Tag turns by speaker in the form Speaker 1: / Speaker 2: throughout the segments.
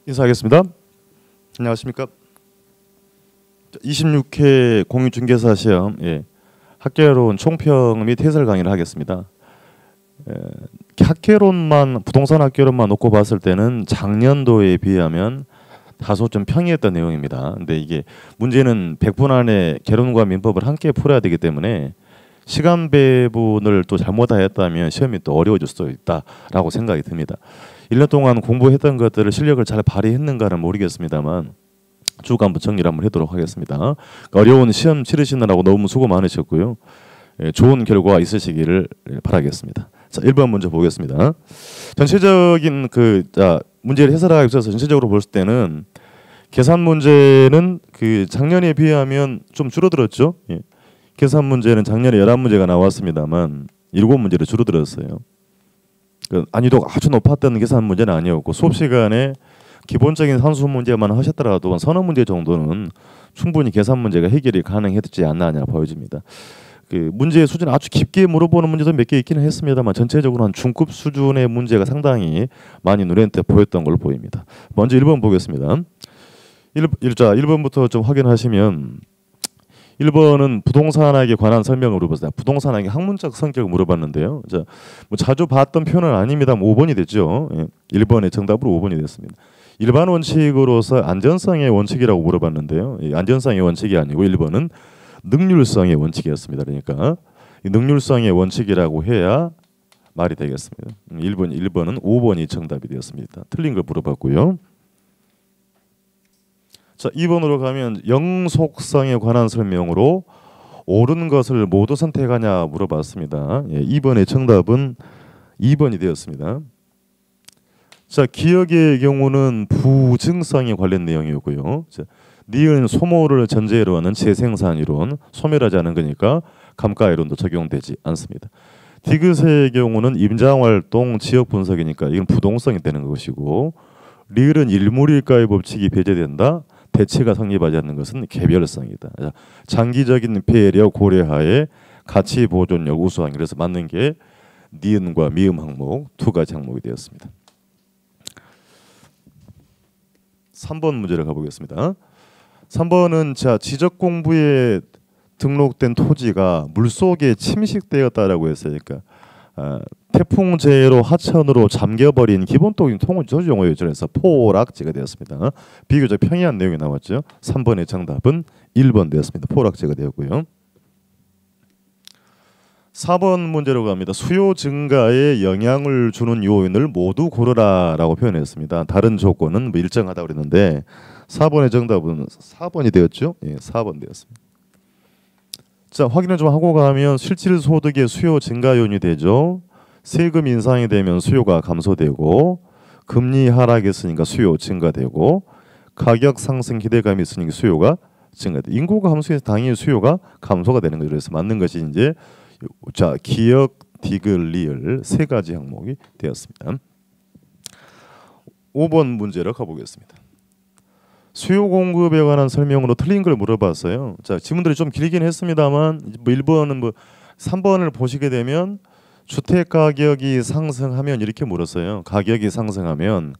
Speaker 1: 인사하겠습니다. 안녕하십니까. 26회 공익중개사 시험 학개론 총평 및 해설 강의를 하겠습니다. 학개론만 부동산 학개론만 놓고 봤을 때는 작년도에 비하면 다소 좀 평이했던 내용입니다. 근데 이게 문제는 100분 안에 개론과 민법을 함께 풀어야 되기 때문에 시간 배분을 또 잘못하였다면 시험이 또 어려워질 수도 있다라고 생각이 듭니다. 1년 동안 공부했던 것들을 실력을 잘 발휘했는가는 모르겠습니다만 쭉 한번 정리를 한번 해도록 하겠습니다. 어려운 시험 치르시느라고 너무 수고 많으셨고요. 좋은 결과 있으시기를 바라겠습니다. 자, 1번 먼저 보겠습니다. 전체적인 문제를 해설하기 위해서 전체적으로 볼 때는 계산 문제는 작년에 비하면 좀 줄어들었죠. 계산 문제는 작년에 11문제가 나왔습니다만 7문제로 줄어들었어요. 난이도가 아주 높았던 계산 문제는 아니었고 수업 시간에 기본적인 산수 문제만 하셨더라도 한 서너 문제 정도는 충분히 계산 문제가 해결이 가능했지 않나 보여집니다. 문제의 수준 아주 깊게 물어보는 문제도 몇 개 있기는 했습니다만 전체적으로 한 중급 수준의 문제가 상당히 많이 눈에 보였던 걸로 보입니다. 먼저 1번 보겠습니다. 1번부터 좀 확인하시면 1번은 부동산학에 관한 설명을 물어봤어요. 부동산학의 학문적 성격을 물어봤는데요. 자주 봤던 표현은 아닙니다. 5번이 됐죠. 1번의 정답으로 5번이 됐습니다. 일반 원칙으로서 안전성의 원칙이라고 물어봤는데요. 안전성의 원칙이 아니고 1번은 능률성의 원칙이었습니다. 그러니까 이 능률성의 원칙이라고 해야 말이 되겠습니다. 1번은 5번이 정답이 되었습니다. 틀린 걸 물어봤고요. 자, 2번으로 가면 영속성에 관한 설명으로 옳은 것을 모두 선택하냐 물어봤습니다. 2번의 정답은 2번이 되었습니다. 자, 기억의 경우는 부증성에 관련 내용이었고요. 니은 소모를 전제로 하는 재생산 이론, 소멸하지 않은 거니까 감가 이론도 적용되지 않습니다. 디귿의 경우는 임장활동, 지역 분석이니까 이건 부동성이 되는 것이고, 리을은 일물일가의 법칙이 배제된다. 대체가 성립하지 않는 것은 개별성이다. 장기적인 폐해력 고려하에 가치 보존력 우수한, 그래서 맞는 게 니은과 미음 항목 두 가지 항목이 되었습니다. 3번 문제를 가보겠습니다. 3번은 지적 공부에 등록된 토지가 물속에 침식되었다라고 했어요. 그러니까 태풍재해로 하천으로 잠겨버린 기본적인 토지 용어에 전해서 포락지가 되었습니다. 비교적 평이한 내용이 나왔죠. 3번의 정답은 1번 되었습니다. 포락지가 되었고요. 4번 문제로 갑니다. 수요 증가에 영향을 주는 요인을 모두 고르라라고 표현했습니다. 다른 조건은 일정하다고 그랬는데 4번의 정답은 4번이 되었죠. 4번 되었습니다. 자, 확인을 좀 하고 가면 실질 소득의 수요 증가 요인이 되죠. 세금 인상이 되면 수요가 감소되고, 금리 하락했으니까 수요 증가되고, 가격 상승 기대감이 있으니까 수요가 증가돼. 인구가 감소해서 당연히 수요가 감소가 되는 거죠. 그래서 맞는 것이 이제 기역, 디귿, 리을 세 가지 항목이 되었습니다. 5번 문제로 가보겠습니다. 수요 공급에 관한 설명으로 틀린 걸 물어봤어요. 자, 지문들이 좀 길긴 했습니다만 1번은 3번을 보시게 되면 주택 가격이 상승하면 이렇게 물었어요. 가격이 상승하면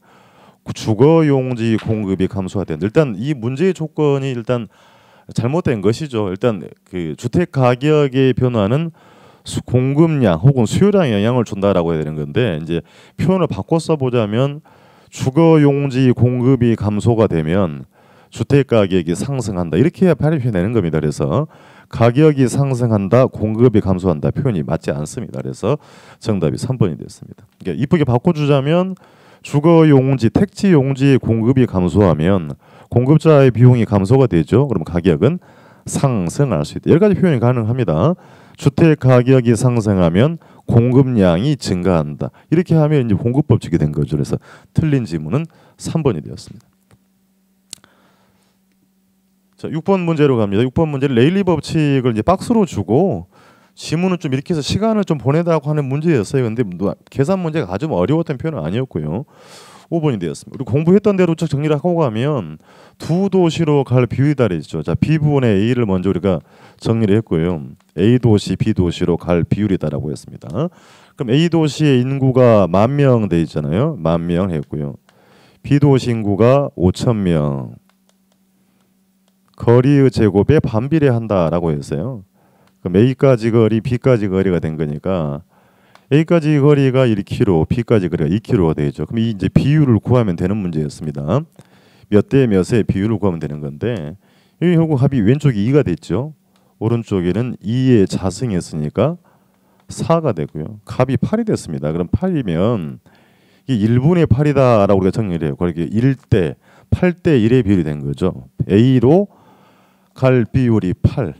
Speaker 1: 주거 용지 공급이 감소하다. 일단 이 문제의 조건이 일단 잘못된 것이죠. 일단 주택 가격의 변화는 공급량 혹은 수요량에 영향을 준다라고 해야 되는 건데, 이제 표현을 바꿔 써보자면 주거 용지 공급이 감소가 되면 주택 가격이 상승한다, 이렇게 발표되는 겁니다. 그래서 가격이 상승한다, 공급이 감소한다 표현이 맞지 않습니다. 그래서 정답이 3번이 됐습니다. 그러니까 이쁘게 바꿔주자면 주거 용지, 택지 용지 공급이 감소하면 공급자의 비용이 감소가 되죠. 그럼 가격은 상승할 수 있다. 여러 가지 표현이 가능합니다. 주택 가격이 상승하면 공급량이 증가한다. 이렇게 하면 이제 공급 법칙이 된 거죠. 그래서 틀린 지문은 3번이 되었습니다. 자, 6번 문제로 갑니다. 6번 문제는 레일리 법칙을 이제 박스로 주고 지문은 좀 이렇게 해서 시간을 좀 보내다고 하는 문제였어요. 근데 계산 문제가 아주 어려웠던 표현은 아니었고요. 5번이 되었습니다. 우리 공부했던 대로 쭉 정리를 하고 가면 두 도시로 갈 비율이 다르죠. 자, B분의 A를 먼저 우리가 정리를 했고요. A 도시, B 도시로 갈 비율이다라고 했습니다. 그럼 A 도시의 인구가 10,000명 돼 있잖아요. 10,000명 했고요. 비도시 인구가 5,000명. 거리의 제곱에 반비례한다라고 했어요. 그럼 A까지 거리, B까지 거리가 된 거니까 A까지 거리가 1km, B까지 거리가 2km가 되죠. 그럼 이 이제 비율을 구하면 되는 문제였습니다. 몇 대 몇의 비율을 구하면 되는 건데 이 결국 합이 왼쪽이 2가 됐죠. 오른쪽에는 2의 자승했으니까 4가 되고요. 값이 8이 됐습니다. 그럼 8이면 이게 1분의 8이다라고 우리가 정리를 해요. 그렇게 1대 8대 1의 비율이 된 거죠. A로 갈 비율이 8,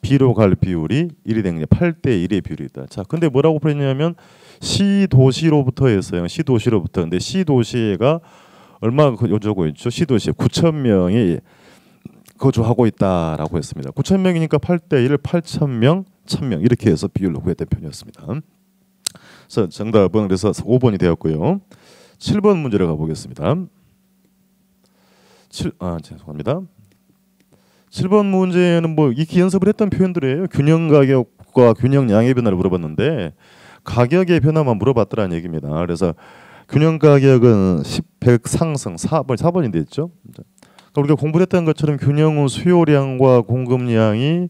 Speaker 1: B로 갈 비율이 1이 된 게 8대 1의 비율이다. 자, 근데 뭐라고 풀었냐면 C 도시로부터 했어요. C 도시로부터. 근데 C 도시가 얼마 요저고 있죠? C 도시에 9,000명이 거주하고 있다라고 했습니다. 9,000명이니까 8대 1, 8,000명, 1,000명 이렇게 해서 비율로 구했던 편이었습니다. 그래서 정답은 그래서 5번이 되었고요. 7번 문제로 가보겠습니다. 죄송합니다. 7번 문제는 뭐 익히 연습을 했던 표현들이에요. 균형 가격과 균형 양의 변화를 물어봤는데 가격의 변화만 물어봤더라는 얘기입니다. 그래서 균형 가격은 100 상승 4번이 됐죠. 그러니까 우리가 공부를 했던 것처럼 균형은 수요량과 공급량이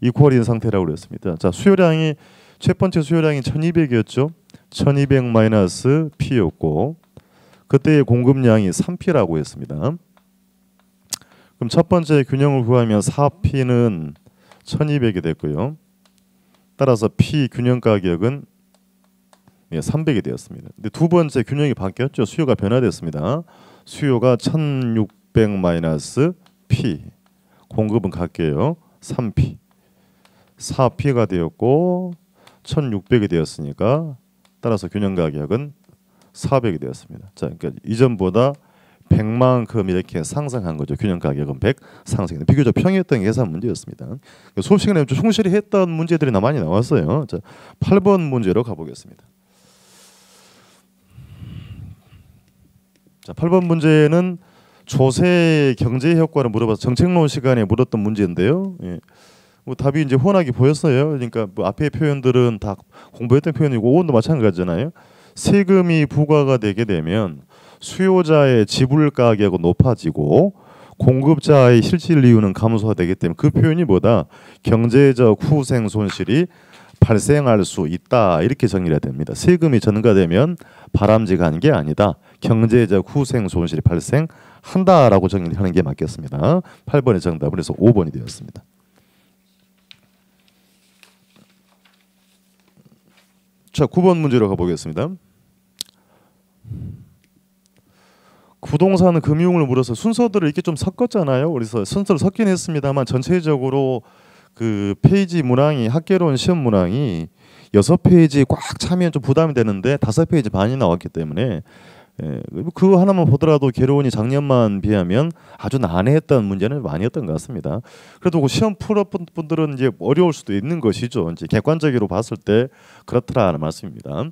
Speaker 1: 이퀄인 상태라고 그랬습니다. 자, 수요량이 첫 번째 수요량이 1200이었죠. 1200 마이너스 P였고 그때의 공급량이 3P라고 했습니다. 그럼 첫 번째 균형을 구하면 4P는 1200이 됐고요. 따라서 P 균형 가격은 300이 되었습니다. 근데 두 번째 균형이 바뀌었죠. 수요가 변화됐습니다. 수요가 1600 마이너스 P, 공급은 같게요. 3P, 4P가 되었고 1600이 되었으니까 따라서 균형 가격은 400이 되었습니다. 자, 그러니까 이전보다 100만큼 이렇게 상승한 거죠. 균형 가격은 100 상승. 비교적 평이했던 계산 문제였습니다. 수업 시간에 좀 충실히 했던 문제들이 많이 나왔어요. 자, 8번 문제로 가보겠습니다. 자, 8번 문제는 조세 경제 효과를 물어봐서 정책론 시간에 물었던 문제인데요. 예. 뭐 답이 이제 훤하게 보였어요. 그러니까 뭐 앞에 표현들은 다 공부했던 표현이고 오원도 마찬가지잖아요. 세금이 부과가 되게 되면 수요자의 지불 가격은 높아지고 공급자의 실질 이유는 감소가 되기 때문에 그 표현이 뭐다? 경제적 후생 손실이 발생할 수 있다 이렇게 정리해야 됩니다. 세금이 전가되면 바람직한 게 아니다. 경제적 후생 손실이 발생한다라고 정리하는 게 맞겠습니다. 8번의 정답은 그래서 5번이 되었습니다. 자, 9번 문제로 가보겠습니다. 부동산 금융을 물어서 순서들을 이렇게 좀 섞었잖아요. 그래서 순서를 섞긴 했습니다만 전체적으로 그 페이지 문항이 학개론 시험 문항이 6페이지 꽉 차면 좀 부담이 되는데 5페이지 반이 나왔기 때문에 그거 하나만 보더라도 개론이 작년만 비하면 아주 난해했던 문제는 많이 였던 것 같습니다. 그래도 그 시험 풀었던 분들은 이제 어려울 수도 있는 것이죠. 이제 객관적으로 봤을 때 그렇더라는 말씀입니다.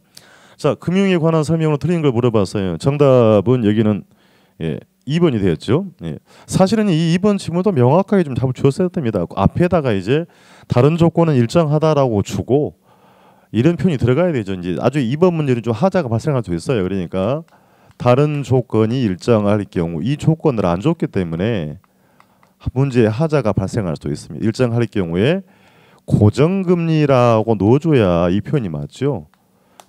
Speaker 1: 자, 금융에 관한 설명으로 틀린 걸 물어봤어요. 정답은 여기는 2번이 되었죠. 사실은 이 2번 질문도 명확하게 좀 답을 주었어야 됩니다. 앞에다가 이제 다른 조건은 일정하다라고 주고 이런 표현이 들어가야 되죠. 이제 아주 2번 문제는 좀 하자가 발생할 수 있어요. 그러니까 다른 조건이 일정할 경우 이 조건을 안 줬기 때문에 문제에 하자가 발생할 수 있습니다. 일정할 경우에 고정금리라고 넣어줘야 이 표현이 맞죠.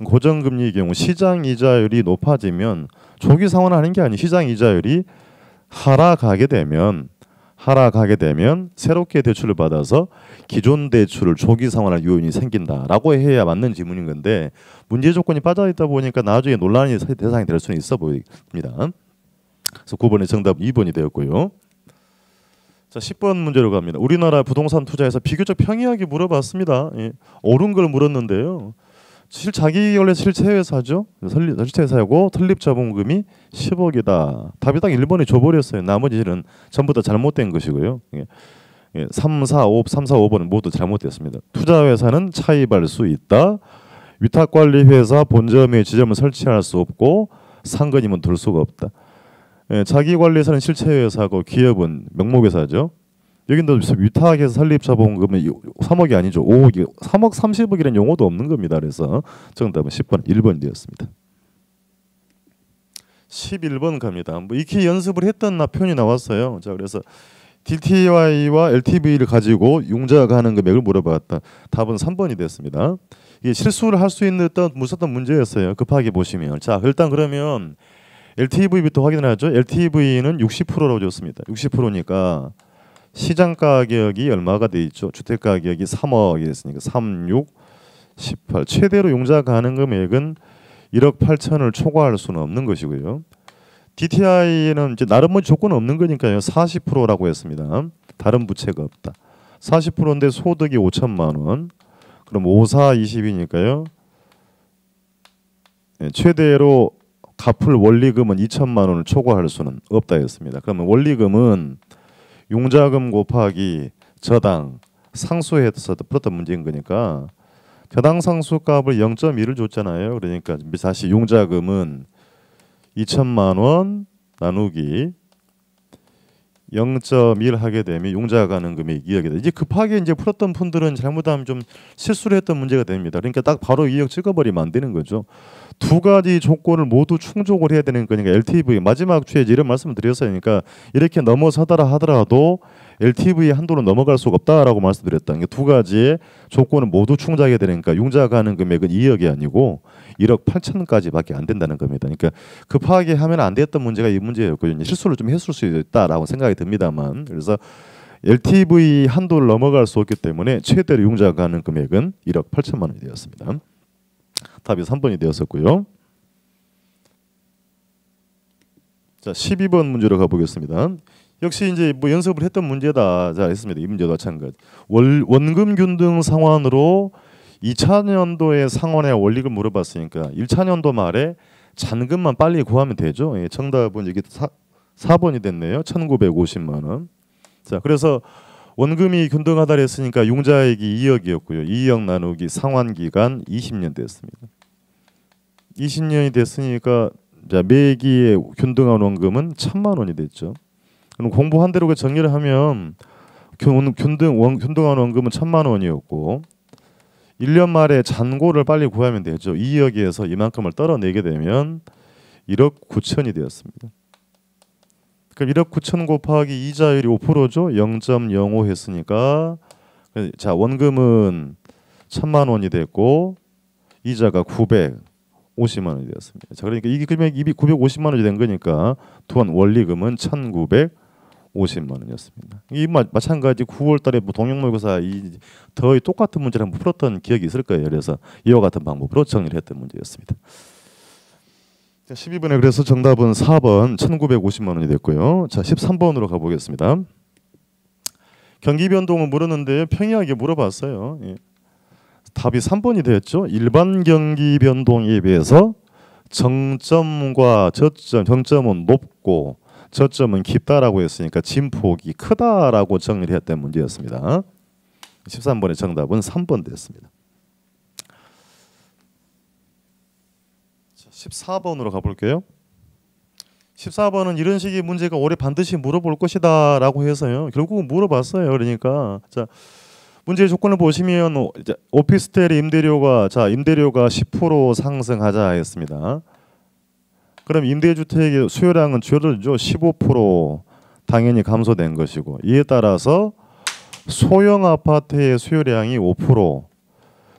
Speaker 1: 고정금리의 경우 시장 이자율이 높아지면 조기 상환하는 게 아니고 시장 이자율이 하락하게 되면 새롭게 대출을 받아서 기존 대출을 조기 상환할 요인이 생긴다라고 해야 맞는 지문인 건데 문제 조건이 빠져 있다 보니까 나중에 논란의 대상이 될 수는 있어 보입니다. 그래서 9번의 정답 2번이 되었고요. 자, 10번 문제로 갑니다. 우리나라 부동산 투자에서 비교적 평이하게 물어봤습니다. 옳은 걸 물었는데요. 자기 원래 실체 회사죠. 실체 회사고 설립 자본금이 10억이다. 답이 딱 1번에 줘버렸어요. 나머지는 전부 다 잘못된 것이고요. 3, 4, 5번은 모두 잘못됐습니다. 투자 회사는 차입할 수 있다. 위탁 관리 회사 본점에 지점을 설치할 수 없고 상근임은 둘 수가 없다. 자기 관리사는 실체 회사고 기업은 명목 회사죠. 여기도 위탁해서 설립 자본금은 3억이 아니죠. 5억이 3억 30억이라는 용어도 없는 겁니다. 그래서 정답은 10번 1번이 되었습니다. 11번 갑니다. 뭐 익히 연습을 했던 표현이 나왔어요. 자, 그래서 DTI와 LTV를 가지고 융자가 하는 금액을 물어봤다. 답은 3번이 됐습니다. 이게 실수를 할 수 있는 무섭던 문제였어요. 급하게 보시면. 자, 일단 그러면 LTV부터 확인하죠. LTV는 60%라고 줬습니다. 60%니까 시장 가격이 얼마가 돼 있죠? 주택 가격이 3억이 됐으니까 3, 6, 18. 최대로 융자 가능 금액은 1억 8천을 초과할 수는 없는 것이고요. DTI는 이제 나름 뭐 조건은 없는 거니까요. 40%라고 했습니다. 다른 부채가 없다. 40%인데 소득이 5천만 원. 그럼 5, 4, 20이니까요. 최대로 갚을 원리금은 2천만 원을 초과할 수는 없다 했습니다. 그러면 원리금은 융자금 곱하기 저당 상수해서 풀었던 문제인 거니까 저당 상수값을 0.1을 줬잖아요. 그러니까 다시 융자금은 2천만 원 나누기 0.1 하게 되면 융자 가능 금액이 2억이 돼. 이제 급하게 이제 풀었던 분들은 잘못하면 좀 실수를 했던 문제가 됩니다. 그러니까 딱 바로 2억 찍어버리면 안 되는 거죠. 두 가지 조건을 모두 충족을 해야 되는 거니까 LTV 마지막 주에 이런 말씀을 드렸어요. 그러니까 이렇게 넘어서더라 하더라도 LTV 한도로 넘어갈 수가 없다라고 말씀드렸다. 그러니까 두 가지의 조건을 모두 충족해야 되니까 융자 가능 금액은 2억이 아니고 1억 8천까지밖에 안 된다는 겁니다. 그러니까 급하게 하면 안 됐던 문제가 이 문제였거든요. 실수를 좀 했을 수 있다라고 생각이 듭니다만, 그래서 LTV 한도를 넘어갈 수 없기 때문에 최대로 융자 가능 금액은 1억 8천만 원이 되었습니다. 답이 3번이 되었었고요. 자, 12번 문제로 가보겠습니다. 역시 이제 뭐 연습을 했던 문제다. 자, 했습니다. 이 문제도 마찬가지. 원금 균등 상환으로 2000년도에 상환의 원리금 물어봤으니까 1차년도 말에 잔금만 빨리 구하면 되죠. 예, 정답은 여기 4번이 됐네요. 1950만 원. 자, 그래서 원금이 균등하다 했으니까 융자액이 2억이었고요. 2억 나누기 상환 기간 20년 됐습니다. 20년이 됐으니까 자, 매기의 균등한 원금은 1,000만 원이 됐죠. 그럼 공부한 대로 정리를 하면 균등한 원금은 1,000만 원이었고 1년 말에 잔고를 빨리 구하면 되죠. 2억에서 이만큼을 떨어내게 되면 1억 9천이 되었습니다. 그럼 1억 9천 곱하기 이자율이 5%죠. 0.05 했으니까 자, 원금은 1,000만 원이 됐고 이자가 950만 원이 되었습니다. 자, 그러니까 이 금액이 950만 원이 된 거니까 또한 원리금은 1,950만 원이었습니다. 이 마찬가지 9월 달에 뭐 동영모의고사 거의 똑같은 문제를 한번 풀었던 기억이 있을 거예요. 그래서 이와 같은 방법으로 정리를 했던 문제였습니다. 12번에 그래서 정답은 4번 1,950만 원이 됐고요. 자, 13번으로 가보겠습니다. 경기 변동을 물었는데 평이하게 물어봤어요. 예. 답이 3번이 되었죠. 일반 경기 변동에 비해서 정점과 저점, 정점은 높고 저점은 깊다라고 했으니까 진폭이 크다라고 정리를 했던 문제였습니다. 13번의 정답은 3번 됐습니다. 14번으로 가볼게요. 14번은 이런 식의 문제가 올해 반드시 물어볼 것이다 라고 해서요. 결국은 물어봤어요. 그러니까 자, 문제의 조건을 보시면 이제 오피스텔의 임대료가 10% 상승하자 했습니다. 그럼 임대주택의 수요량은 줄어들죠. 15% 당연히 감소된 것이고 이에 따라서 소형 아파트의 수요량이 5%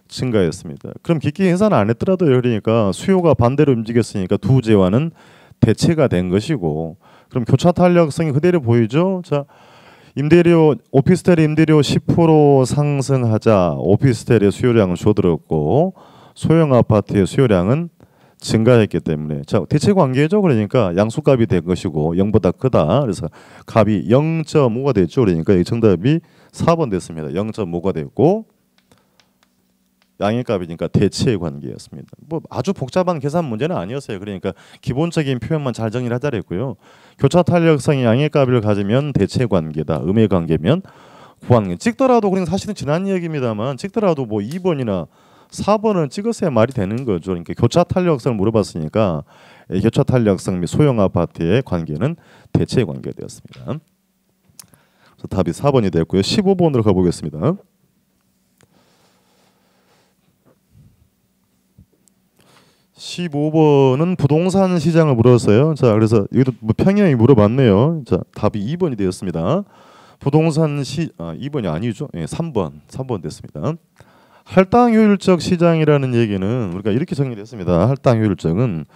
Speaker 1: 증가했습니다. 그럼 깊게 계산 안 했더라도요. 그러니까 수요가 반대로 움직였으니까 두 재화는 대체가 된 것이고 그럼 교차 탄력성이 그대로 보이죠. 자, 임대료 오피스텔 임대료 10% 상승하자 오피스텔의 수요량은 줄어들었고 소형 아파트의 수요량은 증가했기 때문에 자, 대체 관계죠. 그러니까 양수값이 된 것이고 0보다 크다. 그래서 값이 0.5가 됐죠. 그러니까 이 정답이 4번 됐습니다. 0.5가 됐고 양의 값이니까 대체의 관계였습니다. 뭐 아주 복잡한 계산 문제는 아니었어요. 그러니까 기본적인 표현만 잘 정리를 하자 했고요. 교차 탄력성이 양의 값을 가지면 대체 관계다. 음의 관계면 구하는 찍더라도 그냥 사실은 지난 이야기입니다만 찍더라도 뭐 2번이나 4번은 찍었어야 말이 되는 거죠. 그러니까 교차 탄력성을 물어봤으니까 교차 탄력성 및 소형 아파트의 관계는 대체의 관계가 되었습니다. 그래서 답이 4번이 됐고요. 15번으로 가보겠습니다. 15번은 부동산 시장을 물었어요. 자, 그래서 여기도 뭐 평형이 물어봤네요. 자, 답이 2번이 되었습니다. 부동산 2번이 아니죠. 예, 3번 됐습니다. 할당효율적 시장이라는 얘기는 우리가 이렇게 정리했습니다. 할당효율적은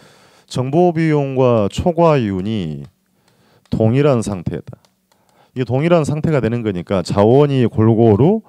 Speaker 1: 정보 비용과 초과이윤이 동일한 상태다. 이게 동일한 상태가 되는 거니까 자원이 골고루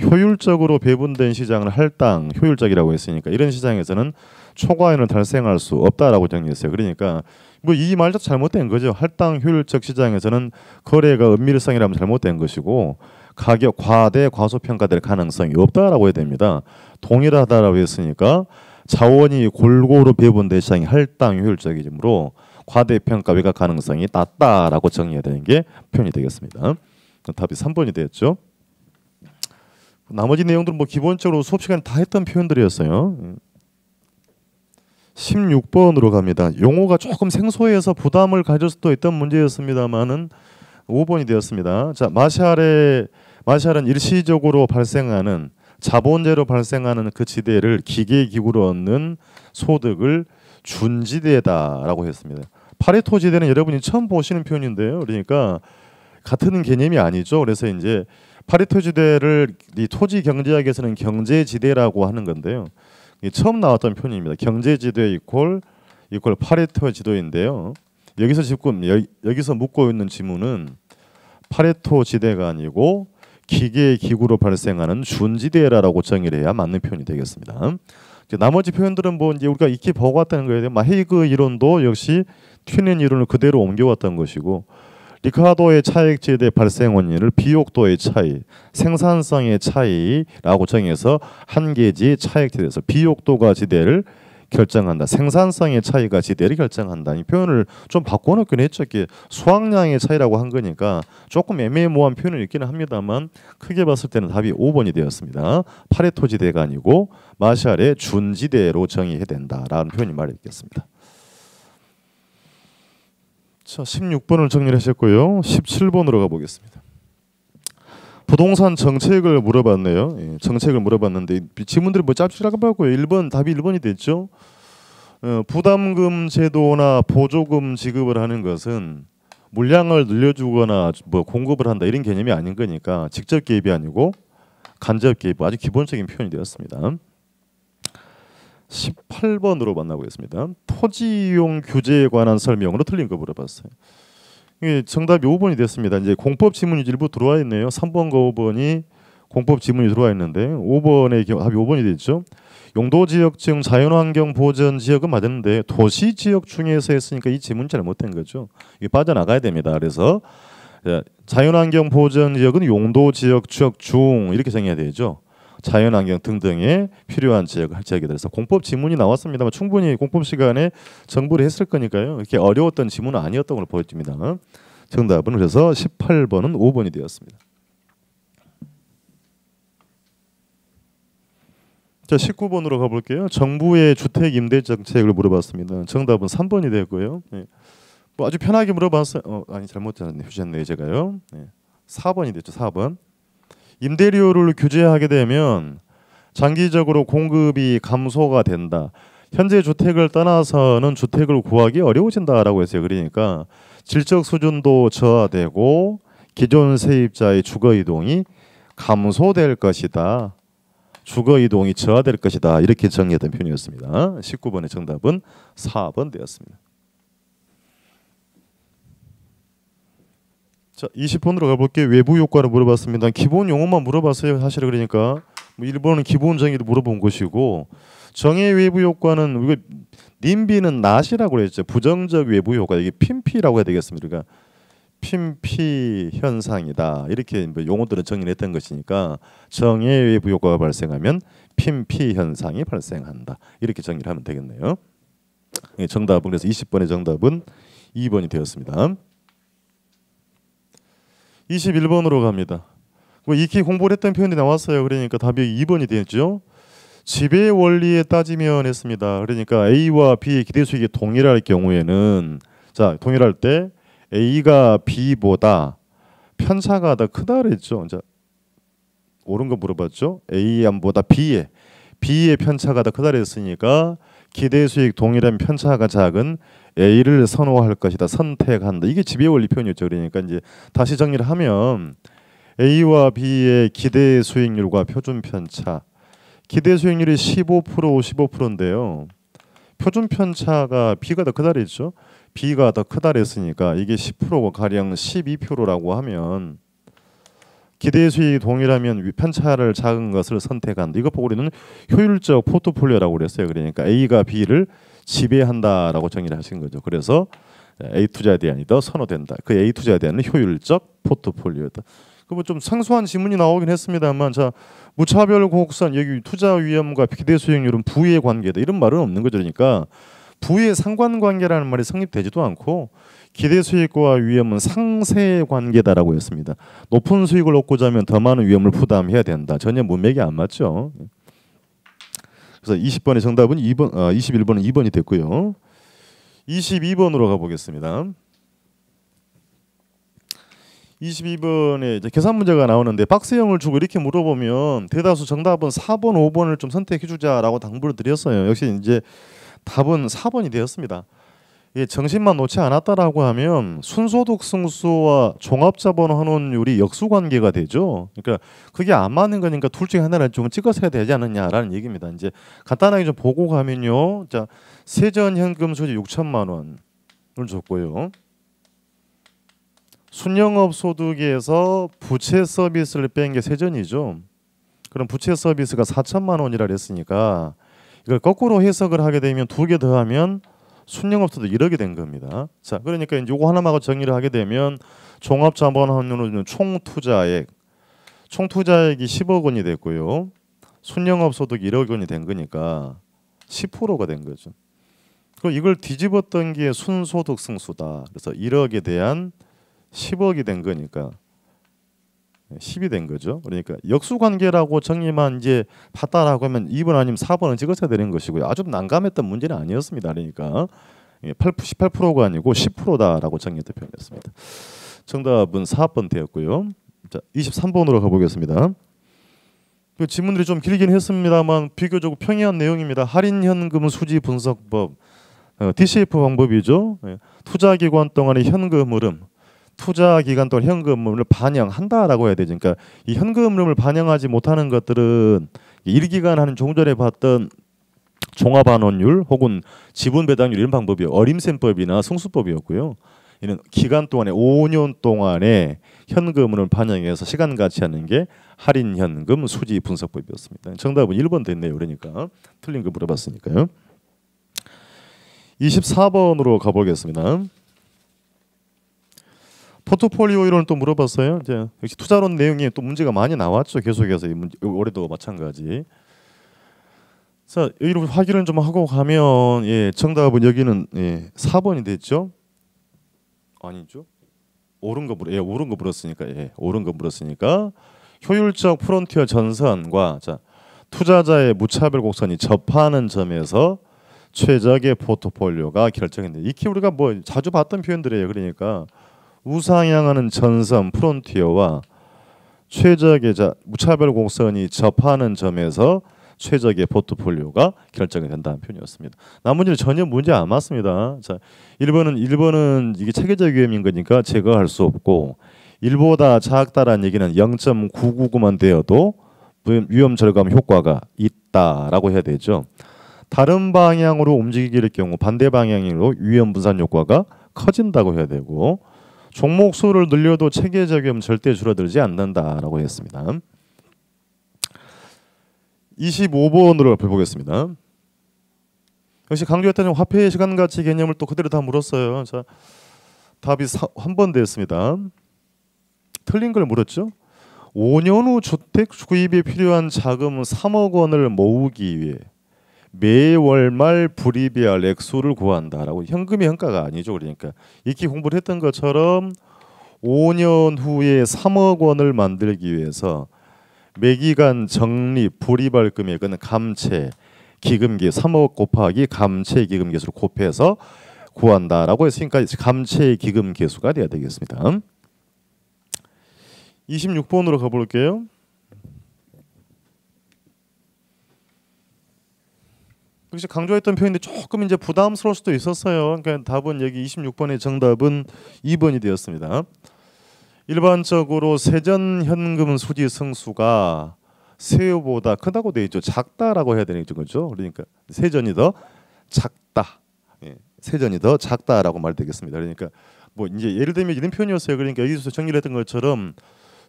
Speaker 1: 효율적으로 배분된 시장을 할당 효율적이라고 했으니까 이런 시장에서는 초과이윤을 달성할 수 없다라고 정리했어요. 그러니까 뭐 이 말도 잘못된 거죠. 할당 효율적 시장에서는 거래가 은밀성이라면 잘못된 것이고 가격 과대 과소평가될 가능성이 없다라고 해야 됩니다. 동일하다라고 했으니까 자원이 골고루 배분된 시장이 할당 효율적이므로 과대평가 외곽 가능성이 낮다라고 정리해야 되는 게 표현이 되겠습니다. 답이 3번이 되었죠. 나머지 내용들은 뭐 기본적으로 수업 시간에 다 했던 표현들이었어요. 16번으로 갑니다. 용어가 조금 생소해서 부담을 가질 수도 있던 문제였습니다만은 5번이 되었습니다. 자, 마샬은 일시적으로 발생하는 자본재로 발생하는 그 지대를 기계기구로 얻는 소득을 준지대다라고 했습니다. 파레토 지대는 여러분이 처음 보시는 표현인데요. 그러니까 같은 개념이 아니죠. 그래서 이제 파레토 지대를 이 토지 경제학에서는 경제지대라고 하는 건데요. 처음 나왔던 표현입니다. 경제지대 이퀄 파레토 지도인데요. 여기서 묻고 있는 지문은 파레토 지대가 아니고 기계기구로 발생하는 준지대라고 정의를 해야 맞는 표현이 되겠습니다. 나머지 표현들은 뭐 이제 우리가 익히 보고 왔다는 거예요. 헤이그 이론도 역시 튜넨 이론을 그대로 옮겨왔던 것이고 리카도의 차액지대 발생 원인을 비옥도의 차이, 생산성의 차이라고 정해서 한 개지 차액지대에서 비옥도가 지대를 결정한다. 생산성의 차이가 지대를 결정한다. 이 표현을 좀 바꿔놓긴 했죠. 이렇게 수확량의 차이라고 한 거니까 조금 애매모호한 표현을 읽기는 합니다만 크게 봤을 때는 답이 5번이 되었습니다. 파레토 지대가 아니고 마샬의 준지대로 정의해야 된다라는 표현이 말했겠습니다. 자, 16번을 정리를 하셨고요. 17번으로 가보겠습니다. 부동산 정책을 물어봤네요. 예, 정책을 물어봤는데 지문들이 뭐 짭짤하고요. 1번 답이 1번이 됐죠. 부담금 제도나 보조금 지급을 하는 것은 물량을 늘려주거나 뭐 공급을 한다 이런 개념이 아닌 거니까 직접 개입이 아니고 간접 개입, 아주 기본적인 표현이 되었습니다. 18번으로 만나보겠습니다. 토지 이용 규제에 관한 설명으로 틀린 거 물어봤어요. 이게 정답이 5번이 됐습니다. 이제 공법 지문이 일부 들어와 있네요. 3번과 5번이 공법 지문이 들어와 있는데 5번의 답이 5번이 됐죠. 용도 지역 중 자연환경 보전 지역은 맞았는데 도시 지역 중에서 했으니까 이 지문이 잘못된 거죠. 이게 빠져나가야 됩니다. 그래서 자연환경 보전 지역은 용도 지역 중 이렇게 정해야 되죠. 자연환경 등등에 필요한 지역을 지역에 대해서 공법 지문이 나왔습니다만 충분히 공법 시간에 정보를 했을 거니까요. 이렇게 어려웠던 지문은 아니었던 걸 보여집니다. 정답은 그래서 18번은 5번이 되었습니다. 자, 19번으로 가볼게요. 정부의 주택 임대 정책을 물어봤습니다. 정답은 3번이 되고요. 네. 뭐 아주 편하게 물어봤어요. 아니 잘못했네요. 제가요. 네. 4번이 됐죠. 4번. 임대료를 규제하게 되면 장기적으로 공급이 감소가 된다. 현재 주택을 떠나서는 주택을 구하기 어려워진다라고 했어요. 그러니까 질적 수준도 저하되고 기존 세입자의 주거 이동이 감소될 것이다. 주거 이동이 저하될 것이다. 이렇게 정리했던 표현이었습니다. 19번의 정답은 4번 되었습니다. 자, 20번으로 가볼게요. 외부 효과를 물어봤습니다. 기본 용어만 물어봤어요. 사실 그러니까 뭐 1번은 기본 정의를 물어본 것이고 정의 외부 효과는 우리가 님비는 낫이라고 그랬죠. 부정적 외부 효과 이게 핀피라고 해야 되겠습니다. 그러니까 핀피 현상이다. 이렇게 뭐 용어들은 정의를 했던 것이니까 정의 외부 효과가 발생하면 핀피 현상이 발생한다. 이렇게 정의를 하면 되겠네요. 정답은 그래서 20번의 정답은 2번이 되었습니다. 21번으로 갑니다. 뭐 익히 공부를 했던 표현이 나왔어요. 그러니까 답이 2번이 되죠. 지배 원리에 따지면 했습니다. 그러니까 A와 B의 기대 수익이 동일할 경우에는 자, 동일할 때 A가 B보다 편차가 더 크다 그랬죠. 자, 옳은 거 물어봤죠. A보다 B의 편차가 더 크다 그랬으니까 기대 수익 동일한 편차가 작은 A를 선호할 것이다. 선택한다. 이게 지배 원리 표현이었죠. 그러니까 이제 다시 정리를 하면 A와 B의 기대 수익률과 표준 편차. 기대 수익률이 15%, 15%인데요. 표준 편차가 B가 더 크다 그랬죠. B가 더 크다 그랬으니까 이게 10%가 가령 12%라고 하면 기대 수익이 동일하면 편차를 작은 것을 선택한다. 이것 보고 우리는 효율적 포트폴리오라고 그랬어요. 그러니까 A가 B를 지배한다라고 정의를 하신 거죠. 그래서 A 투자 대안이 더 선호된다. 그 A 투자 대안은 효율적 포트폴리오다. 그뭐 좀 생소한 지문이 나오긴 했습니다만, 자 무차별 곡선 여기 투자 위험과 기대 수익률은 부의 관계다. 이런 말은 없는 거죠. 그러니까 부의 상관관계라는 말이 성립되지도 않고 기대 수익과 위험은 상세 관계다라고 했습니다. 높은 수익을 얻고자 하면 더 많은 위험을 부담해야 된다. 전혀 문맥이 안 맞죠. 그래서 20번의 정답은 2번, 21번은 2번이 됐고요. 22번으로 가보겠습니다. 22번에 이제 계산 문제가 나오는데 박스형을 주고 이렇게 물어보면 대다수 정답은 4번, 5번을 좀 선택해 주자라고 당부를 드렸어요. 역시 이제 답은 4번이 되었습니다. 예, 정신만 놓지 않았다라고 하면 순소득 승수와 종합자본 환원율이 역수관계가 되죠. 그러니까 그게 안 맞는 거니까 둘 중에 하나를 좀 찍어서 해야 되지 않느냐라는 얘기입니다. 이제 간단하게 좀 보고 가면요. 자, 세전 현금 수지 6천만 원을 줬고요. 순영업 소득에서 부채 서비스를 뺀 게 세전이죠. 그럼 부채 서비스가 4천만 원이라 그랬으니까 이걸 거꾸로 해석을 하게 되면 두 개 더하면 순영업 소득 1억이 된 겁니다. 자, 그러니까 이제 요거 하나만 정리를 하게 되면 종합자본환율은 총투자액이 10억 원이 됐고요. 순영업 소득 1억 원이 된 거니까 10%가 된 거죠. 그리고 이걸 뒤집었던 게 순소득 승수다. 그래서 1억에 대한 10억이 된 거니까 10이 된 거죠. 그러니까 역수관계라고 정의만 이제 봤다라고 하면 2번 아니면 4번은 찍어야 되는 것이고요. 아주 난감했던 문제는 아니었습니다. 그러니까 18%가 아니고 10%다라고 정의해서 표현했습니다. 정답은 4번 되었고요. 자, 23번으로 가보겠습니다. 그 지문들이 좀 길긴 했습니다만 비교적 평이한 내용입니다. 할인현금 수지 분석법, DCF 방법이죠. 투자기간 동안의 현금 흐름, 투자 기간 동안 현금 흐름을 반영한다라고 해야 되죠. 그러니까 이 현금 흐름을 반영하지 못하는 것들은 일기간 하는 조금 전에 봤던 종합환원율 혹은 지분 배당률 이런 방법이 어림셈법이나 승수법이었고요. 이는 기간 동안에 5년 동안에 현금 흐름을 반영해서 시간 같이 하는 게 할인 현금 수지 분석법이었습니다. 정답은 1번 됐네요. 그러니까 틀린 거 물어봤으니까요. 24번으로 가보겠습니다. 포트폴리오 이론을 또 물어봤어요. 이제 역시 투자론 내용이 또 문제가 많이 나왔죠. 계속해서 올해도 마찬가지. 자, 여기로 확인을 좀 하고 가면 예, 정답은 여기는 4번이 됐죠. 아니죠? 옳은 거 물었으니까 옳은 거 물었으니까 효율적 프론티어 전선과 자, 투자자의 무차별 곡선이 접하는 점에서 최적의 포트폴리오가 결정했는데 이게 우리가 뭐 자주 봤던 표현들이에요. 그러니까 우상향하는 전선 프론티어와 최적의 무차별 곡선이 접하는 점에서 최적의 포트폴리오가 결정이 된다는 표현이었습니다. 나머지는 전혀 문제 안 맞습니다. 자, 1번은 이게 체계적 위험인 거니까 제거할 수 없고 1보다 작다라는 얘기는 0.999만 되어도 위험 절감 효과가 있다라고 해야 되죠. 다른 방향으로 움직이길 경우 반대 방향으로 위험 분산 효과가 커진다고 해야 되고 종목 수를 늘려도 체계적 위험 절대 줄어들지 않는다라고 했습니다. 25번으로 보겠습니다. 역시 강조했던 화폐의 시간 가치 개념을 또 그대로 다 물었어요. 자, 답이 한 번 됐습니다. 틀린 걸 물었죠. 5년 후 주택 구입에 필요한 자금 3억 원을 모으기 위해 매월 말 불이비할 액수를 구한다라고. 현금의 현가가 아니죠. 그러니까 익히 공부를 했던 것처럼 5년 후에 3억 원을 만들기 위해서 매기간 적립 불이발 금액은 감채 기금계 3억 곱하기 감채 기금계수를 곱해서 구한다라고 했으니까 감채 기금계수가 돼야 되겠습니다. 26번으로 가볼게요. 역시 강조했던 표현인데 조금 이제 부담스러울 수도 있었어요. 그러니까 답은 여기 26번의 정답은 2번이 되었습니다. 일반적으로 세전현금 수지 승수가 세후보다 크다고 되어 있죠. 작다라고 해야 되는 거죠. 그러니까 세전이 더 작다. 예, 세전이 더 작다라고 말되겠습니다. 그러니까 뭐 이제 예를 들면 이런 표현이었어요. 그러니까 여기서 정리를 했던 것처럼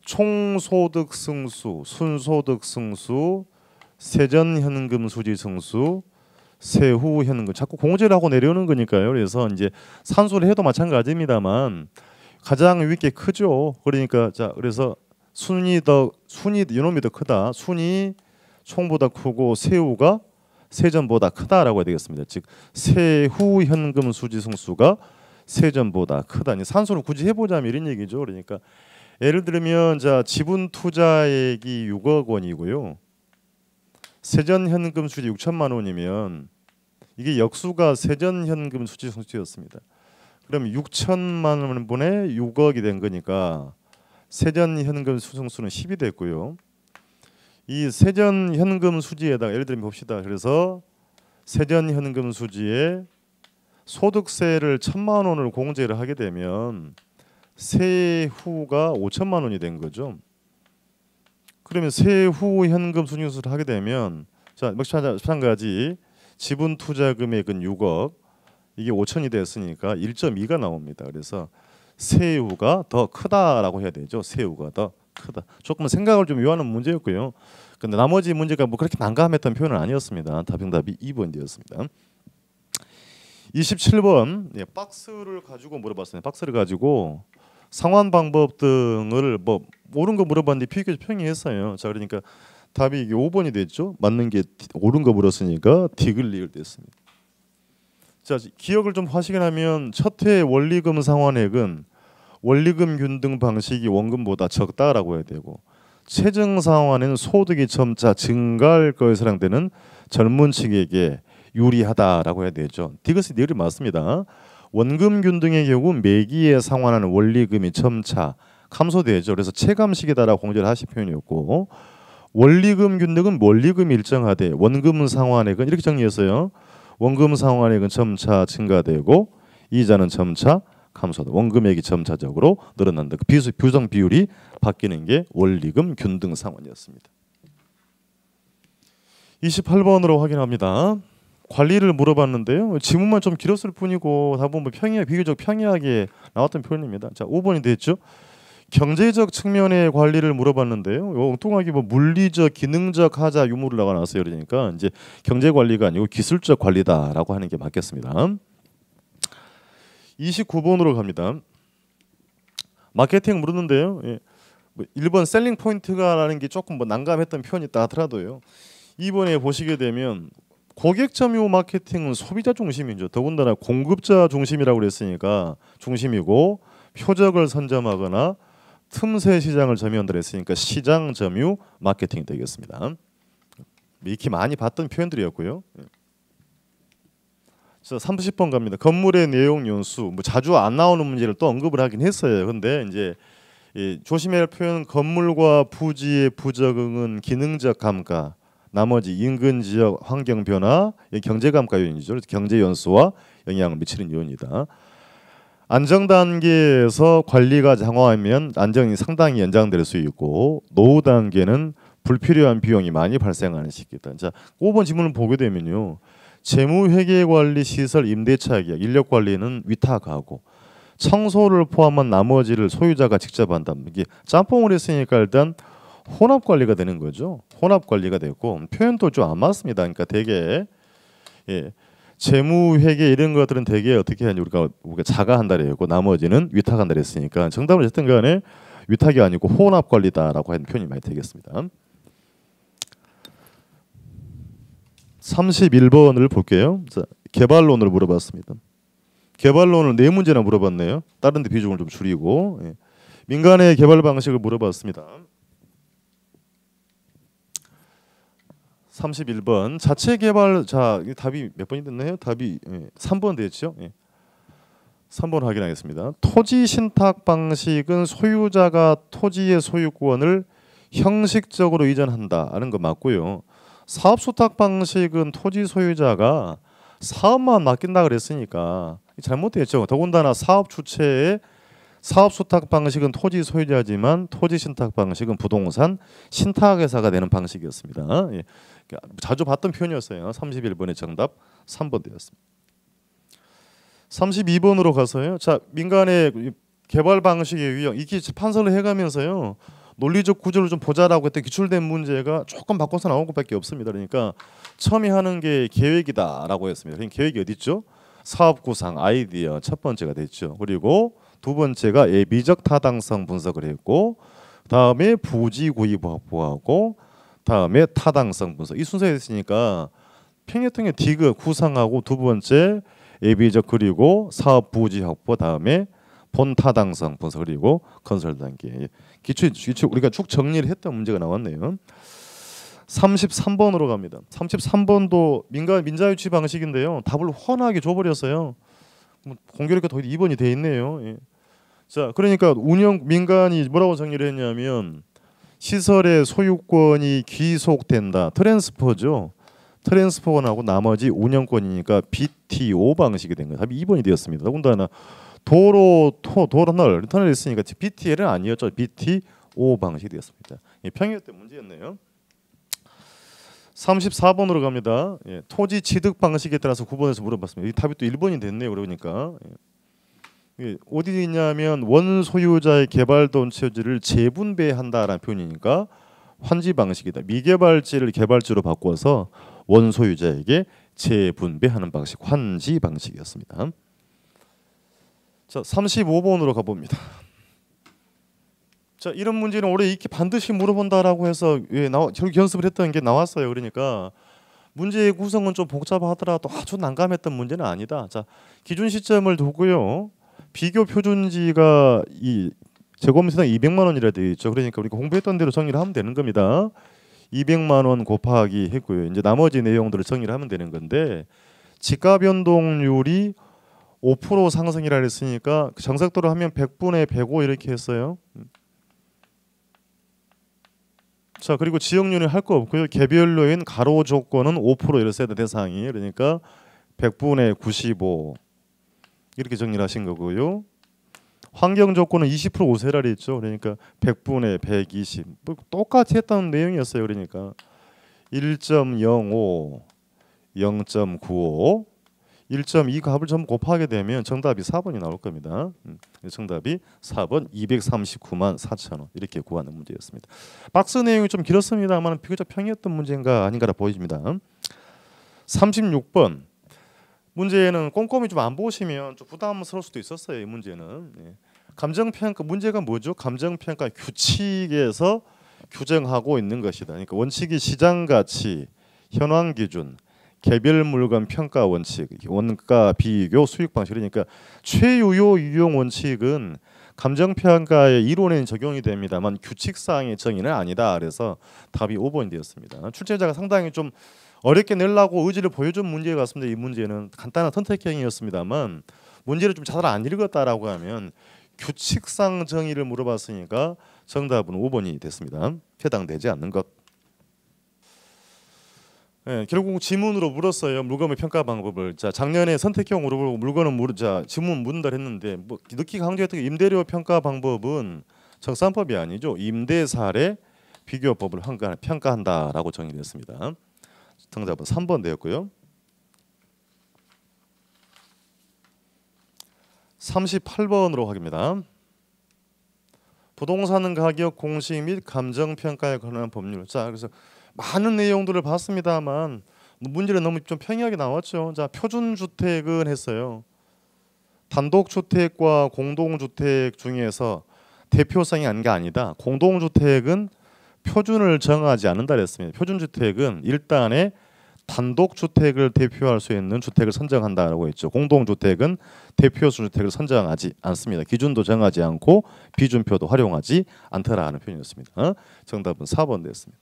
Speaker 1: 총소득 승수, 순소득 승수, 세전현금 수지 승수, 세후현금 자꾸 공제를 하고 내려오는 거니까요. 그래서 이제 산수를 해도 마찬가지입니다만 가장 위게 크죠. 그러니까 자 그래서 순이 이놈이 더 크다. 순이 총보다 크고 세후가 세전보다 크다라고 해야 되겠습니다. 즉 세후현금 수지 승수가 세전보다 크다. 산수를 굳이 해보자면 이런 얘기죠. 그러니까 예를 들면 자 지분 투자액이 6억 원이고요. 세전현금 수지 6천만 원이면 이게 역수가 세전현금 수지 승수였습니다. 그럼 6천만 원분의 6억이 된 거니까 세전현금 수승수는 10이 됐고요. 이 세전현금 수지에다가 예를 들면 봅시다. 그래서 세전현금 수지에 소득세를 1,000만 원을 공제를 하게 되면 세후가 5천만 원이 된 거죠. 그러면 세후 현금 수징수를 하게 되면 자 마찬가지 지분 투자 금액은 6억 이게 5천이 됐으니까 1.2가 나옵니다. 그래서 세후가 더 크다라고 해야 되죠. 세후가 더 크다. 조금 생각을 좀 요하는 문제였고요. 근데 나머지 문제가 뭐 그렇게 난감했던 표현은 아니었습니다. 답이 2번이었습니다. 27번 예, 박스를 가지고 물어봤어요. 박스를 가지고 상환 방법 등을 뭐 옳은 거 물어봤는데 비교적 평이했어요. 자 그러니까 답이 이게 5번이 됐죠. 맞는 게 옳은 거 물었으니까 디귿리을 됐습니다. 자 기억을 좀 하시긴 하면 첫회 원리금 상환액은 원리금 균등 방식이 원금보다 적다라고 해야 되고 최종 상환에는 소득이 점차 증가할 거에 해당되는 젊은 층에게 유리하다라고 해야 되죠. 디귿이 리을이 맞습니다. 원금 균등의 경우 매기에 상환하는 원리금이 점차 감소되죠. 그래서 체감식이다라고 공제를 하신 표현이었고 원리금 균등은 원리금이 일정하되 원금 상환액은 이렇게 정리했어요. 원금 상환액은 점차 증가되고 이자는 점차 감소하다. 원금액이 점차적으로 늘어난다. 그 비율성 비율이 바뀌는 게 원리금 균등 상환이었습니다. 28번으로 확인합니다. 관리를 물어봤는데요. 지문만 좀 길었을 뿐이고 답은 뭐 비교적 평이하게 나왔던 표현입니다. 자, 5번이 됐죠. 경제적 측면의 관리를 물어봤는데요. 엉뚱하게 뭐 물리적, 기능적 하자 유무라고 나왔어요. 그러니까 이제 경제 관리가 아니고 기술적 관리다라고 하는 게 맞겠습니다. 29번으로 갑니다. 마케팅 물었는데요. 예. 뭐 1번 셀링 포인트가라는 게 조금 뭐 난감했던 표현이 있다 하더라도요. 2번에 보시게 되면 고객 점유 마케팅은 소비자 중심이죠. 더군다나 공급자 중심이라고 그랬으니까 중심이고 표적을 선점하거나 틈새 시장을 점유한다 그랬으니까 시장 점유 마케팅이 되겠습니다. 이렇게 많이 봤던 표현들이었고요. 자, 30번 갑니다. 건물의 내용 연수 뭐 자주 안 나오는 문제를 또 언급을 하긴 했어요. 근데 이제 조심해야 할 표현은 건물과 부지의 부적응은 기능적 감가 나머지 인근 지역 환경 변화, 경제 감가 요인이죠. 경제 연수와 영향을 미치는 요인이다. 안정 단계에서 관리가 장화하면 안정이 상당히 연장될 수 있고 노후 단계는 불필요한 비용이 많이 발생하는 시기다. 자, 5번 질문을 보게 되면요. 재무회계관리 시설 임대차 계약, 인력 관리는 위탁하고 청소를 포함한 나머지를 소유자가 직접 한다. 이게 짬뽕을 했으니까 일단 혼합 관리가 되는 거죠. 혼합 관리가 되고 표현도 좀 안 맞습니다. 그러니까 되게 재무 회계 이런 것들은 되게 어떻게 하냐 우리가 자가한다 그랬고 나머지는 위탁한다 그랬으니까 정답은 어쨌든 간에 위탁이 아니고 혼합 관리다라고 하는 표현이 많이 되겠습니다. 31번을 볼게요. 자, 개발론을 물어봤습니다. 개발론을 4문제나 물어봤네요. 다른 데 비중을 좀 줄이고 민간의 개발 방식을 물어봤습니다. 31번 자체 개발 자 답이 몇 번이 됐나요? 답이 3번 됐죠. 3번 확인하겠습니다. 토지 신탁 방식은 소유자가 토지의 소유권을 형식적으로 이전한다 하는 거 맞고요. 사업 수탁 방식은 토지 소유자가 사업만 맡긴다 그랬으니까 잘못됐죠. 더군다나 사업 주체의 사업 수탁 방식은 토지 소유자지만 토지 신탁 방식은 부동산 신탁회사가 되는 방식이었습니다. 예. 자주 봤던 표현이었어요. 31번의 정답 3번 되었습니다. 32번으로 가서요. 자, 민간의 개발 방식의 유형 이게 판서를 해가면서요. 논리적 구조를 좀 보자라고 했던 기출된 문제가 조금 바꿔서 나온 것밖에 없습니다. 그러니까 처음에 하는 게 계획이다라고 했습니다. 그럼 계획이 어디 있죠? 사업 구상, 아이디어 첫 번째가 됐죠. 그리고 두 번째가 예비적 타당성 분석을 했고, 다음에 부지 구입 확보하고, 다음에 타당성 분석. 이 순서에 있으니까 평해통의 디귿 구상하고 두 번째 예비적 그리고 사업 부지 확보 다음에 본 타당성 분석 그리고 건설 단계. 기초 우리가 쭉 정리를 했던 문제가 나왔네요. 33번으로 갑니다. 33번도 민자유치 방식인데요. 답을 훤하게 줘버렸어요. 공교롭게 더 2번이 돼 있네요. 예. 자, 그러니까 운영 민간이 뭐라고 정리를 했냐면 시설의 소유권이 귀속된다. 트랜스퍼죠. 트랜스퍼원하고 나머지 운영권이니까 BTO 방식이 된 거예요. 답이 2번이 되었습니다. 더군다나 도로 터널 있으니까 BTL은 아니었죠. BTO 방식이 되었습니다. 예, 평이었던 문제였네요. 34번으로 갑니다. 예, 토지 취득 방식에 따라서 9번에서 물어봤습니다. 이 답이 또 1번이 됐네요. 그러니까 예, 어디 있냐면 원 소유자의 개발돈 처지를 재분배한다라는 표현이니까 환지 방식이다. 미개발지를 개발지로 바꿔서 원 소유자에게 재분배하는 방식, 환지 방식이었습니다. 자, 35번으로 가봅니다. 자, 이런 문제는 올해 이렇게 반드시 물어본다라고 해서 저렇게 연습을 했던 게 나왔어요. 그러니까 문제의 구성은 좀 복잡하더라도 아주 난감했던 문제는 아니다. 자, 기준 시점을 두고요. 비교 표준지가 이 제곱미터당 200만 원이라 되어 있죠. 그러니까 우리가 공부했던 대로 정리를 하면 되는 겁니다. 200만 원 곱하기 했고요. 이제 나머지 내용들을 정리를 하면 되는 건데 지가 변동률이 5% 상승이라 했으니까 정석도로 하면 100분의 105 이렇게 했어요. 자, 그리고 지역률은 할 거 없고요. 개별로인 가로 조건은 5% 이랬어야 돼 대상이. 그러니까 100분의 95 이렇게 정리를 하신 거고요. 환경 조건은 20% 오세라리 있죠. 그러니까 100분의 120 똑같이 했던 내용이었어요. 그러니까 1.05 0.95 1.2 값을 전부 곱하게 되면 정답이 4번이 나올 겁니다. 정답이 4번 239만 4천 원 이렇게 구하는 문제였습니다. 박스 내용이 좀 길었습니다만 비교적 평이었던 문제인가 아닌가라 보입니다. 36번 문제는 꼼꼼히 좀 안 보시면 좀 부담스러울 수도 있었어요. 이 문제는 감정평가 문제가 뭐죠? 감정평가 규칙에서 규정하고 있는 것이다. 그러니까 원칙이 시장가치, 현황기준, 개별 물건 평가 원칙, 원가 비교 수익 방식. 그러니까 최유효 유용 원칙은 감정평가의 이론에 적용이 됩니다만 규칙상의 정의는 아니다. 그래서 답이 5번이 되었습니다. 출제자가 상당히 좀 어렵게 내려고 의지를 보여준 문제 같습니다. 이 문제는 간단한 선택형이었습니다만 문제를 좀 잘 안 읽었다라고 하면 규칙상 정의를 물어봤으니까 정답은 5번이 됐습니다. 해당되지 않는 것. 네, 결국 지문으로 물었어요. 물건의 평가 방법을. 자, 작년에 선택형으로 물건은 지문 묻는다 했는데 뭐 늦게 강조했던 게 임대료 평가 방법은 정산법이 아니죠. 임대 사례 비교법을 평가한다라고 정의됐습니다. 정답은 3번 되었고요. 38번으로 가겠습니다. 부동산 가격 공시 및 감정 평가에 관한 법률. 자, 그래서 많은 내용들을 봤습니다만 문제는 너무 좀 평이하게 나왔죠. 자, 표준주택은 했어요. 단독주택과 공동주택 중에서 대표성이 아닌 게 아니다. 공동주택은 표준을 정하지 않는다 그랬습니다. 표준주택은 일단의 단독주택을 대표할 수 있는 주택을 선정한다라고 했죠. 공동주택은 대표수 주택을 선정하지 않습니다. 기준도 정하지 않고 비준표도 활용하지 않더라는 표현이었습니다. 정답은 4번 되었습니다.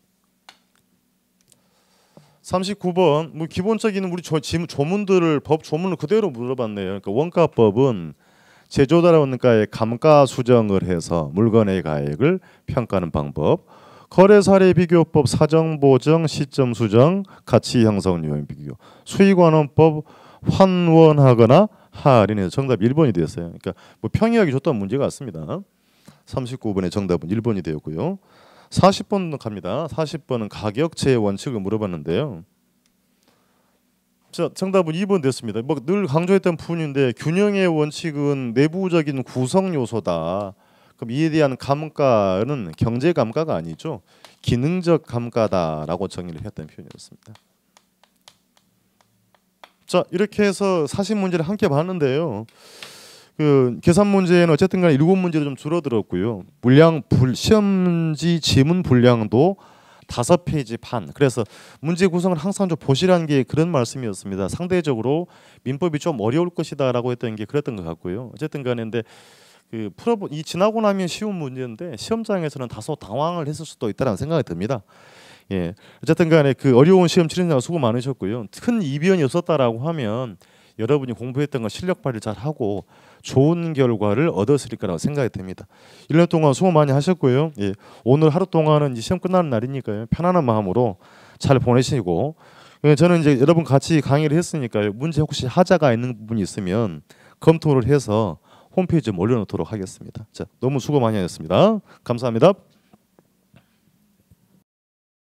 Speaker 1: 39번 뭐 기본적인 우리 조문들을 법 조문을 그대로 물어봤네요. 그러니까 원가법은 제조자원가의 감가 수정을 해서 물건의 가액을 평가하는 방법. 거래사례비교법 사정보정 시점 수정 가치 형성 요인 비교 수익완원법 환원하거나 할인해서 정답 1번이 되었어요. 그러니까 뭐 평이하기 좋다는 문제가 없습니다. 39번의 정답은 1번이 되었고요. 40번 갑니다. 40번은 가격제의 원칙을 물어봤는데요. 자, 정답은 2번 됐습니다. 뭐 늘 강조했던 부분인데 균형의 원칙은 내부적인 구성 요소다. 그럼 이에 대한 감가는 경제 감가가 아니죠. 기능적 감가다라고 정의를 했던 표현이었습니다. 자, 이렇게 해서 사실 문제를 함께 봤는데요. 그 계산 문제는 어쨌든 간에 7문제로 좀 줄어들었고요. 시험지 지문 분량도 5페이지 반. 그래서 문제 구성을 항상 좀 보시라는 게 그런 말씀이었습니다. 상대적으로 민법이 좀 어려울 것이다라고 했던 게 그랬던 것 같고요. 어쨌든 간에 근데 이 지나고 나면 쉬운 문제인데 시험장에서는 다소 당황을 했을 수도 있다는 생각이 듭니다. 예, 어쨌든 간에 그 어려운 시험 치르느라 수고 많으셨고요. 큰 이변이 없었다라고 하면 여러분이 공부했던 거 실력 발휘 잘 하고 좋은 결과를 얻었을 거라고 생각이 듭니다. 1년 동안 수고 많이 하셨고요. 예, 오늘 하루 동안은 이제 시험 끝나는 날이니까요. 편안한 마음으로 잘 보내시고 저는 이제 여러분 같이 강의를 했으니까요. 문제 혹시 하자가 있는 부분이 있으면 검토를 해서 홈페이지에 올려놓도록 하겠습니다. 자, 너무 수고 많이 하셨습니다. 감사합니다.